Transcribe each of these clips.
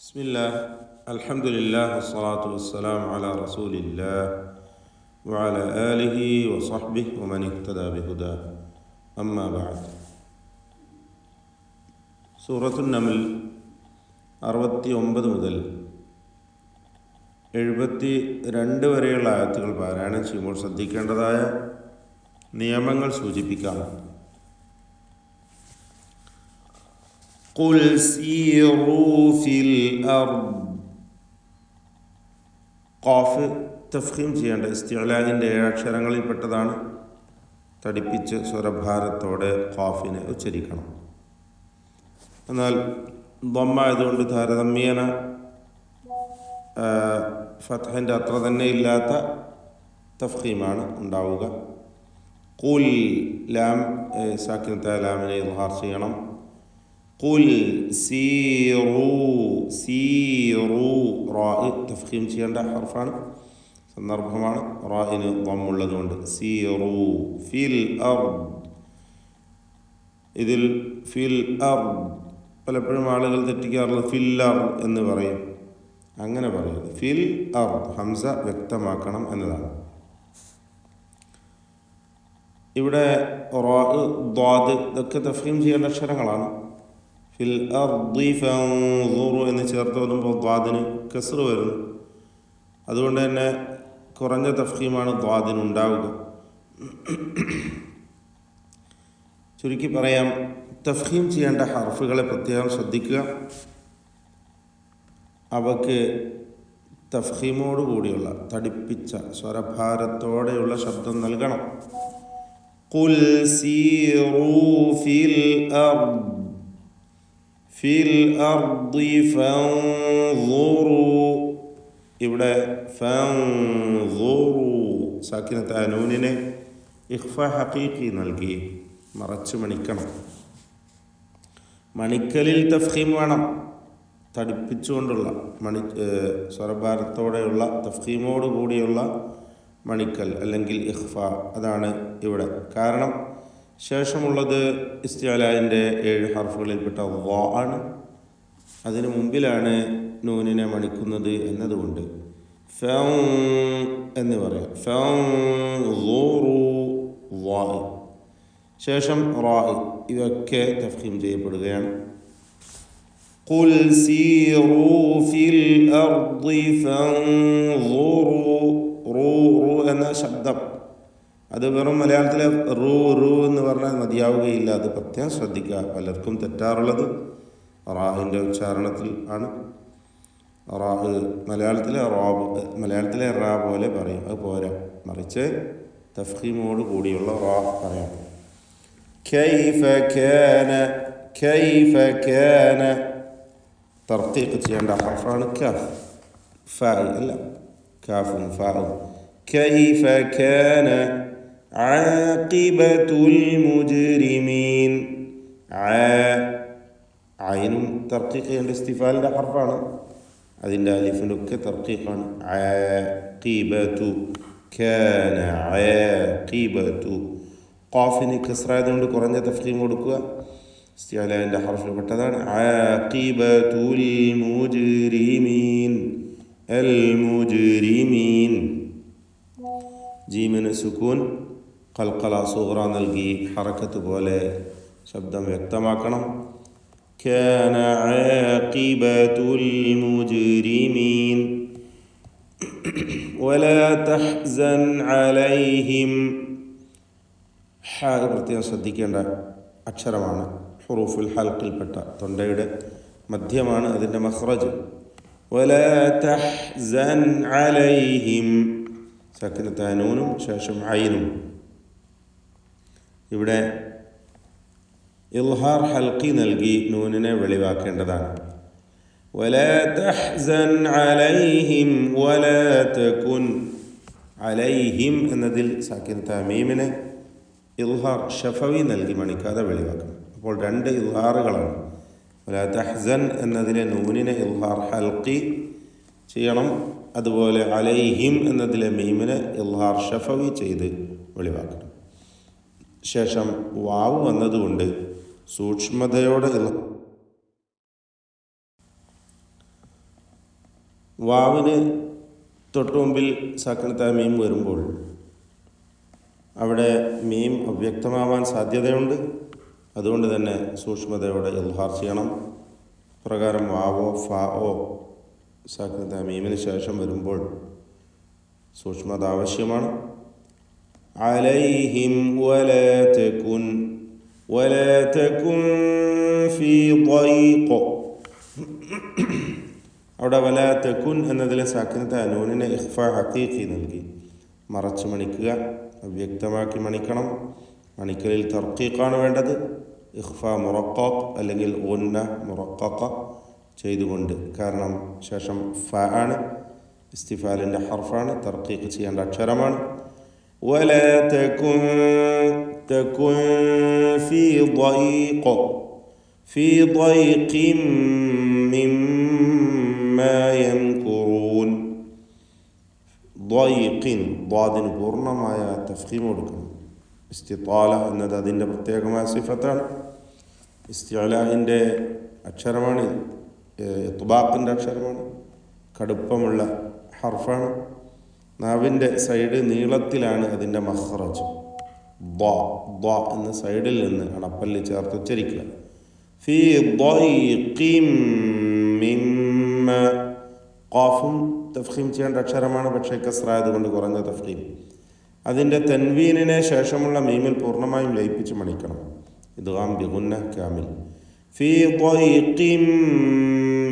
بسم الله الحمد لله والصلاة والسلام على رسول الله وعلى آله وصحبه ومن اهتدى بهداه أما بعد സൂറത്തു നംൽ 69 മുതൽ 72 വരെയുള്ള ആയത്തുകൾ പാരായണം ചെയ്യുമ്പോൾ ശ്രദ്ധിക്കേണ്ടതായ നിയമങ്ങൾ സൂചിപ്പിക്കാം. ഖുൽ സീറൂ ഫിൽ അർദ്. ഖാഫ് തഫ്ഖീം ചെയ്യേണ്ട ഇസ്തിഅലാഇൻ്റെ 7 അക്ഷരങ്ങളിൽപ്പെട്ടതാണ്. തടിപ്പിച്ച് സ്വരഭാരത്തോടെ ഖാഫിനെ ഉച്ചരിക്കണം. എന്നാൽ ദമ്മ ആയതുകൊണ്ട് താരതമ്യേന ഫത്ഹിൻ്റെ അത്ര തന്നെ ഇല്ലാത്ത തഫ്ഖീമാണ് ഉണ്ടാവുക. ഖുൽ ലാം സാക്കിനത്തായ ലാമിനെ ഇദ്ഹാർ ചെയ്യണം. ഖുൽ സീറൂ സീറൂ റാ തഫ്ഖീം ചെയ്യേണ്ട ഹർഫാണ്, സന്ദർഭമാണ്. റാഇന് ദമ്മുള്ളതുകൊണ്ട് സീറൂ ഫിൽ അർദ്. ഇതിൽ ഫിൽ അർദ് പലപ്പോഴും ആളുകൾ തെറ്റിക്കാറുള്ളത് ഫില്ലർ എന്ന് പറയും. അങ്ങനെ പറയരുത്. ഫിൽ അർദ് ഹംസ വ്യക്തമാക്കണം എന്നതാണ്. ഇവിടെ റാ ദ്വാദ് ഇതൊക്കെ തഫ്ഖീം ചെയ്യേണ്ട അക്ഷരങ്ങളാണ്. ഫിൽ അർദി ഫൻദുറു എന്ന് ചേർത്ത് വരുമ്പോൾ ദ്വാദിന് കസ്ർ വരുന്നു. അതുകൊണ്ട് തന്നെ കുറഞ്ഞ തഫ്ഖീമാണ് ദ്വാദിന് ഉണ്ടാവുക. ചുരുക്കി പറയാം, തഫ്ഖീം ചെയ്യേണ്ട ഹർഫുകളെ പ്രത്യേകം ശ്രദ്ധിക്കുക. അവക്ക് തഫ്ഖീമോടുകൂടിയുള്ള തടിപ്പിച്ച സ്വരഭാരത്തോടെയുള്ള ശബ്ദം നൽകണം. ഖുൽ സീറൂ ഫിൽ അർദ് ഫിൽ അർദി ഫൻദുറൂ. ഇവിടെ ഫൻദുറൂ സാക്കിനത്തായ നൂനിനെ ഇഖ്ഫാ ഹഖീഖി നൽകി മറച്ച് മണിക്കണം. മണിക്കലിൽ തഫ്ഖീം വേണം. തടിപ്പിച്ചുകൊണ്ടുള്ള സ്വരഭാരത്തോടെയുള്ള തഫ്ഖീമോട് കൂടിയുള്ള മണിക്കൽ അല്ലെങ്കിൽ ഇഖ്ഫാ, അതാണ് ഇവിടെ കാരണം. ശേഷമുള്ളത് ഇസ്തിഅലാഇൻ്റെ 7 ഹർഫുകളിൽപ്പെട്ട വാ ആണ്. അതിനു മുമ്പിലാണ് നൂനിനെ മണിക്കുന്നത് എന്നതുകൊണ്ട് ഫൻ എന്ന് പറയാം. ഫൻദുറൂ വാ. ശേഷം റാ. ഇവയൊക്കെ തഫ്ഖീം ചെയ്യപ്പെടുകയാണ്. ഖുൽ സീറൂ ഫിൽ അർദി ഫൻദുറൂ. റൂ റൂ എന്ന ശബ്ദം അത് വെറും മലയാളത്തിലെ റൂ റൂ എന്ന് പറഞ്ഞാൽ മതിയാവുകയില്ല. അത് പ്രത്യേകം ശ്രദ്ധിക്കുക. പലർക്കും തെറ്റാറുള്ളത് റാഹിൻ്റെ ഉച്ചാരണത്തിൽ ആണ്. റാ മലയാളത്തിലെ റാ പോലെ പറയും. അത് പോരാ, മറിച്ച് തഫ്ഖീമോട് കൂടിയുള്ള റാ പറയാം. കൈഫ കാന കൈഫ കാന തർത്തീഖ് ചെയ്യേണ്ട ഹർഫാണ് കാഫ്. ഫാ അല്ല, കാഫും ഫാഉം. കൈഫ കാന ആഖിബത്തുൽ മുജ്രിമീൻ. ഐനും തർത്തീഖ് ചെയ്യേണ്ട ഇസ്തിഫാലിൻ്റെ ഹർഫാണ്. അതിൻ്റെ അലിഫിൻ്റെ ഒക്കെ തർത്തീഖാണ്. ആഖിബതു കാന ആഖിബതു. ഖാഫിന് കസ്റായതുകൊണ്ട് കുറഞ്ഞ തഫ്ഖീം കൊടുക്കുക. ഇസ്തിഅലാഇൻ്റെ ഹർഫിൽപ്പെട്ടതാണ്. ആഖിബത്തുൽ മുജ്രിമീൻ അൽ മുജ്രിമീൻ. ജീമിന് സുക്കൂൻ ഖൽഖല സുഗ്റ നൽകി ഹറക്കത്ത് പോലെ ശബ്ദം വ്യക്തമാക്കണം. കാന ആഖിബത്തുൽ മുജ്രിമീൻ വലാ തഹ്സൻ അലൈഹിം. പ്രത്യേകം ശ്രദ്ധിക്കേണ്ട അക്ഷരമാണ്. ഹുറൂഫുൽ ഹൽഖിൽപ്പെട്ട തൊണ്ടയുടെ മധ്യമാണ് അതിൻ്റെ മഖ്റജ്. വലാ തഹ്സൻ അലൈഹിം സക്കിനത്തായ നൂനും ശേഷം ഐനും. ഇവിടെ ഇൽഹാർ ഹൽഖി നൽകി നൂനിനെ വെളിവാക്കേണ്ടതാണ്. വലാ തഹ്സൻ അലൈഹിം വലാ തകുൻ. അലൈഹിം എന്നതിൽ സാക്കിനത്തായ മീമിനെ ഇൽഹാർ ഷഫവി നൽകി മണിക്കാതെ വെളിവാക്കണം. അപ്പോൾ 2 ഇൽഹാറുകളാണ്. വലാ തഹ്സൻ എന്നതിലെ നൂനിനെ ഇൽഹാർ ഹൽഖി ചെയ്യണം. അതുപോലെ അലൈഹിം എന്നതിലെ മീമിനെ ഇൽഹാർ ഷഫവി ചെയ്ത് വെളിവാക്കണം. ശേഷം വാവ് വന്നതുകൊണ്ട് സൂക്ഷ്മതയോടെ വാവിന് തൊട്ട് മുമ്പിൽ സാക്കിനത്തായ മീം വരുമ്പോൾ അവിടെ മീം അവ്യക്തമാവാൻ സാധ്യതയുണ്ട്. അതുകൊണ്ട് തന്നെ സൂക്ഷ്മതയോടെ ഇൽഹാർ ചെയ്യണം. പ്രകാരം വാവോ ഫാവോ സാക്കിനത്തായ മീമിന് ശേഷം വരുമ്പോൾ സൂക്ഷ്മത ആവശ്യമാണ്. അലൈഹിം വലാ തകുൻ ഫീ ضيق. അവിടെ വലാ തകുൻ എന്നതിലെ സാക്കിനത്തായ നൂനിനെ ഇഖ്ഫാ ഹഖീഖി നൽകി മറച്ച് മണിക്കുക, അവ്യക്തമാക്കി മണിക്കണം. മണിക്കലിൽ തർക്കീഖാണ് വേണ്ടത്. ഇഖ്ഫാ മുറഖഖ് അല്ലെങ്കിൽ ഗുന്ന മുറഖഖ ചെയ്തുകൊണ്ട്. കാരണം ശേഷം ഫ ആണ്, ഇസ്തിഫാലിൻ്റെ ഹർഫാണ്, തർക്കീഖ് ചെയ്യേണ്ട അക്ഷരമാണ്. വലാ തകുൻ ഫീ ضيق മിമ്മാ യംകുറൂൻ. ضيقിൻ ضാദിന് പൂർണ്ണമായ തഫ്ഖീം കൊടുക്കണം. ഇസ്തിത്താല എന്നത് അതിൻ്റെ പ്രത്യേകമായ സിഫത്താണ്. ഇസ്തിഅലാഇൻ്റെ അക്ഷരമാണ്, ഇത്ബാഖിൻ്റെ അക്ഷരമാണ്, കടുപ്പമുള്ള ഹർഫാണ്. നാവിൻ്റെ സൈഡ് നീളത്തിലാണ് അതിൻ്റെ മഖ്റജ്. ض എന്ന സൈഡിൽ നിന്ന് അണപ്പല്ല് ചേർത്ത് ഉച്ചരിക്കുക. ഫീ ضيق മിമ്മ. ഖാഫും തഫ്ഖീം ചെയ്യേണ്ട അക്ഷരമാണ്, പക്ഷേ കസ്റായതുകൊണ്ട് കുറഞ്ഞ തഫ്ഖീം. അതിൻ്റെ തൻവീനിനെ ശേഷമുള്ള മീമിൽ പൂർണ്ണമായും ലയിപ്പിച്ച് മണിക്കണം. ഇദ്ഗാം ബിഗുന്ന കാമിൽ. ഫീ ضيق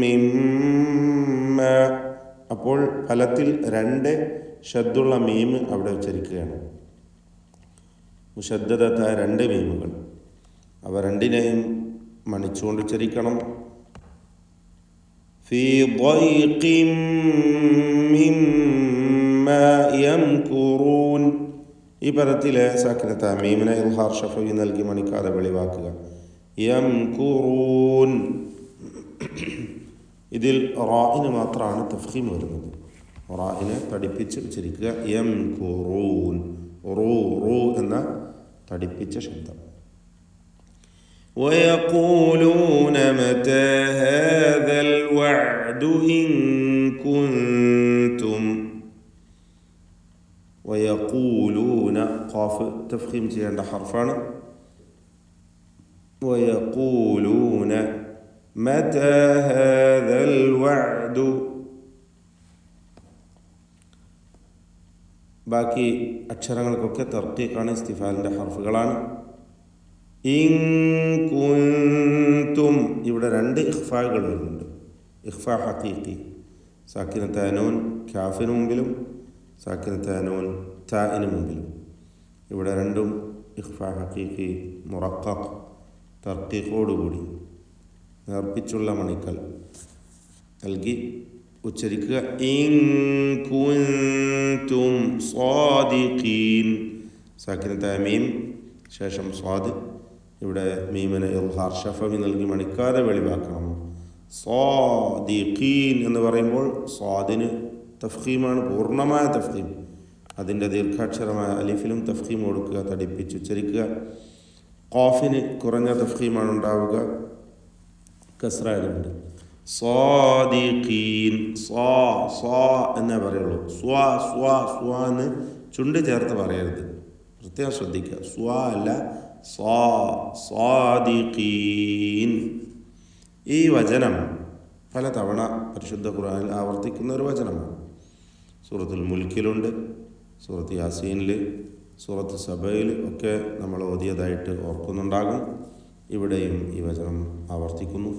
മിമ്മ. അപ്പോൾ ഫലത്തിൽ 2 ഷദ്ദുള്ള മീം അവിടെ ഉച്ചരിക്കുകയാണ്. മുശദ്ദദത്തായ 2 മീമുകൾ, അവ രണ്ടിനെയും മണിച്ചുകൊണ്ട് ഉച്ചരിക്കണം. ഫീ ضيق മിമ്മാ യംകുറൂൻ. ഈ പദത്തിലെ സാക്കിനത്തായ മീമിനെ ഇൽഹാർ ഷഫവി നൽകി മണിക്കാതെ വെളിവാക്കുക. യംകുറൂൻ. ഇതിൽ റാഇന് മാത്രമാണ് തഫ്ഖീം വരുന്നത്. റാഇനെ തടിപ്പിച്ച് ഉച്ചരിക്കുക. യംകുറൂൻ. റൂ എന്ന തടിപ്പിച്ച ശബ്ദം. ويقولون متى هذا الوعد إن كنتم. ويقولون قاف تفخيم ചെയ്യേണ്ട ഹർഫാണ്. ويقولون متى هذا الوعد. ബാക്കി അക്ഷരങ്ങൾക്കൊക്കെ തർക്കീഖാണ്, ഇസ്തിഫാലിൻ്റെ ഹർഫുകളാണ്. ഇൻ കുൻതും. ഇവിടെ 2 ഇഖ്ഫാകൾ വരുന്നുണ്ട്. ഇഖ്ഫാ ഹഖീഖി, സാക്കിനത്തായ നൂൻ കാഫിന് മുമ്പിലും സാക്കിനത്തായ നൂൻ താഇന് മുമ്പിലും. ഇവിടെ 2ഉം ഇഖ്ഫാ ഹഖീഖി മുറഖഖ്, തർക്കീഖോടുകൂടി നേർപ്പിച്ചുള്ള മണിക്കൽ നൽകി ഉച്ചരിക്കുക. ഇൻ കുൻതും സ്വാദിഖീൻ. സാക്കിനത്തായ മീം ശേഷം സ്വാദ്. ഇവിടെ മീമിനെ ഇൽഹാർ ഷഫവി നൽകി മണിക്കാതെ വെളിവാക്കണം. സ്വാദിഖീൻ എന്ന് പറയുമ്പോൾ സ്വാദിന് തഫ്ഖീമാണ്, പൂർണ്ണമായ തഫ്ഖീം. അതിൻ്റെ ദീർഘാക്ഷരമായ അലിഫിലും തഫ്ഖീം കൊടുക്കുക, തടിപ്പിച്ച് ഉച്ചരിക്കുക. ഖാഫിന് കുറഞ്ഞ തഫ്ഖീമാണ് ഉണ്ടാവുക, കസ്റായതുകൊണ്ട്. സ്വാദിഖീൻ. സ്വാ എന്നേ പറയുള്ളൂ. സ്വാ എന്ന് ചുണ്ട് ചേർത്ത് പറയരുത്, പ്രത്യേകം ശ്രദ്ധിക്കുക. സ്വാ അല്ല, സ്വാദിഖീൻ. ഈ വചനം പലതവണ പരിശുദ്ധ ഖുർആനിൽ ആവർത്തിക്കുന്ന ഒരു വചനമാണ്. സൂറത്തുൽ മുൽക്കിലുണ്ട്, സൂറത്ത് യാസീനിൽ, സൂറത്ത് സബയിൽ ഒക്കെ നമ്മൾ ഓതിയതായിട്ട് ഓർക്കുന്നുണ്ടാകും. ഇവിടെയും ഈ വചനം ആവർത്തിക്കുന്നു.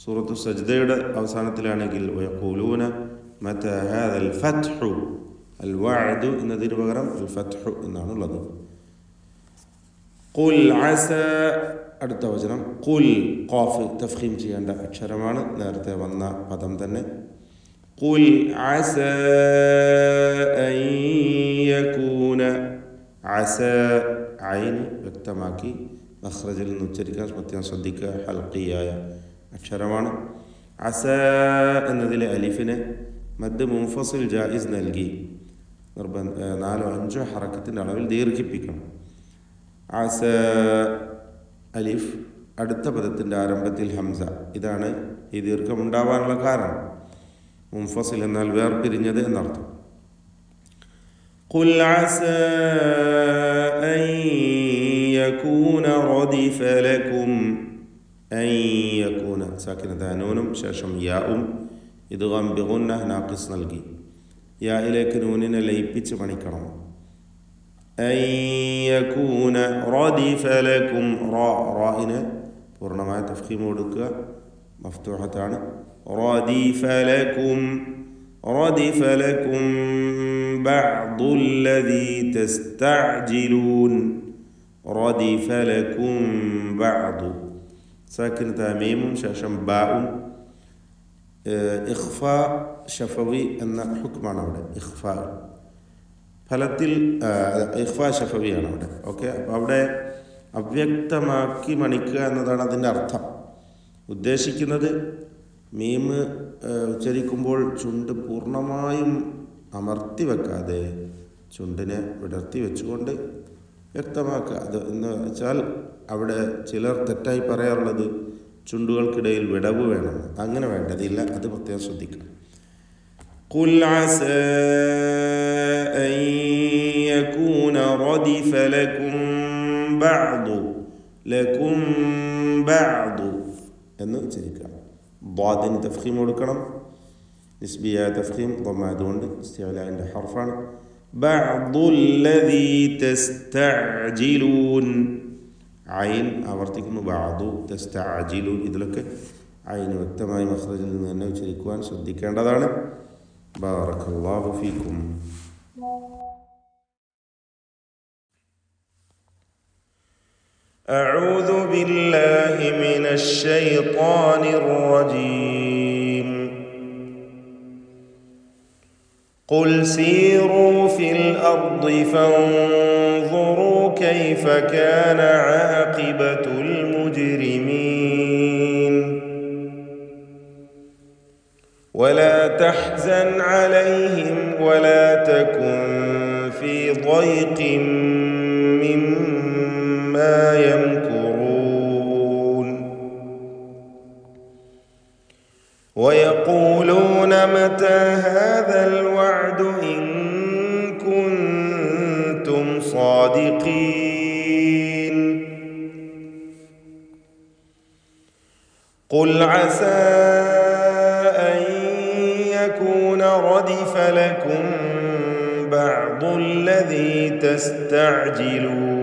സൂറത്തു സജ്ദയുടെ അവസാനത്തിലാണെങ്കിൽ വയഖൂലൂന മതാ ഹാദൽ ഫത്ഹു. അൽ വഅദു എന്നതിന് പകരം അൽ ഫത്ഹു എന്നാണുള്ളത്. ഖുൽ അസ. അടുത്ത വചനം ഖുൽ. ഖാഫ് തഫ്ഖീം ചെയ്യേണ്ട അക്ഷരമാണ്, നേരത്തെ വന്ന പദം തന്നെ. ഖുൽ അസ അൻ യകൂന. അസ ഐൻ വ്യക്തമാക്കി മഖ്റജിൽ നിന്ന് ഉച്ചരിക്കാൻ പ്രത്യേകം ശ്രദ്ധിക്കുക. ഹൽഖിയായ അക്ഷരമാണ്. അസ എന്നതിലെ അലിഫിനെ മദ് മുൻഫസിൽ ജായിസ് നൽകി 4-5 ഹറക്കത്തിൻ്റെ അളവിൽ ദീർഘിപ്പിക്കണം. അസ അലിഫ് അടുത്ത പദത്തിൻ്റെ ആരംഭത്തിൽ ഹംസ. ഇതാണ് ഈ ദീർഘമുണ്ടാവാനുള്ള കാരണം. മുൻഫസിൽ എന്നാൽ വേർപിരിഞ്ഞത് എന്നർത്ഥം. ഖുൽ അസാ അൻ യകൂന റദിഫ ലക്കും അൻ യകൂന സാക്കിനത്തായ നൂനും ശേഷം യാഉം ഇദ്ഗാം ബിഗുന്ന നാഖിസ് നൽകി യായിലേക്ക് നൂനിനെ ലയിപ്പിച്ച് പണിക്കണം. അൻ യകൂന റദിഫ ലക്കും റാഇനെ പൂർണ്ണമായ തഫ്ഖീം കൊടുക്കുക, മഫ്തൂഹത്താണ്. റദിഫ ലക്കും ബഅദുല്ലദീ തസ്തഅജിലൂൻ റദിഫ ലക്കും ബഅദു സാക്കിനത്തായ മീമും ശേഷം ബാഉം. ഇഖ്ഫാ ശഫവി എന്ന ഹുക്മാണ് അവിടെ. ഇഖ്ഫാ ഫലത്തിൽ ഇഖ്ഫാ ശഫവിയാണ് അവിടെ. ഓക്കെ, അപ്പോൾ അവിടെ അവ്യക്തമാക്കി മണിക്കുക എന്നതാണ് അതിൻ്റെ അർത്ഥം. ഉദ്ദേശിക്കുന്നത് മീമ് ഉച്ചരിക്കുമ്പോൾ ചുണ്ട് പൂർണ്ണമായും അമർത്തി വെക്കാതെ ചുണ്ടിനെ വിടർത്തി വെച്ചുകൊണ്ട് വ്യക്തമാക്കുക. അത് എന്ന് വെച്ചാൽ അവിടെ ചിലർ തെറ്റായി പറയാറുള്ളത് ചുണ്ടുകൾക്കിടയിൽ വിടവ് വേണം. അങ്ങനെ വേണ്ടതില്ല, അത് പ്രത്യേകം ശ്രദ്ധിക്കണം. ഖുൽ അസാ അൻ യകൂന റദിഫ ലക്കും ബഅദു എന്ന് ഉച്ചരിക്കുക. ദ്വാദിന് തഫ്ഖീം കൊടുക്കണം. നിസ്ബിയായ തഫ്ഖീം ദമ്മായതുകൊണ്ട് ഇസ്തിഅലാഇൻ്റെ ഹർഫാണ്. ബഅദുല്ലദീ തസ്തഅജിലൂൻ ഐൻ ആവർത്തിക്കുന്നു. ബഅദു തസ്തഅജിലൂൻ ഇതിലൊക്കെ ഐന് വ്യക്തമായി മഖ്റജിൽ നിന്ന് തന്നെ ഉച്ചരിക്കുവാൻ ശ്രദ്ധിക്കേണ്ടതാണ്. ബാറക്കല്ലാഹു ഫീക്കും. أعوذ بالله من الشيطان الرجيم. قل سيروا في الأرض فانظروا كيف كان عاقبة المجرمين ولا تحزن عليهم ولا تكن في ضيق مما يمكرون ويقولون متى هذا الوعد إن كنتم صادقين قل عسى أن يكون ردف لكم بعض الذي تستعجلون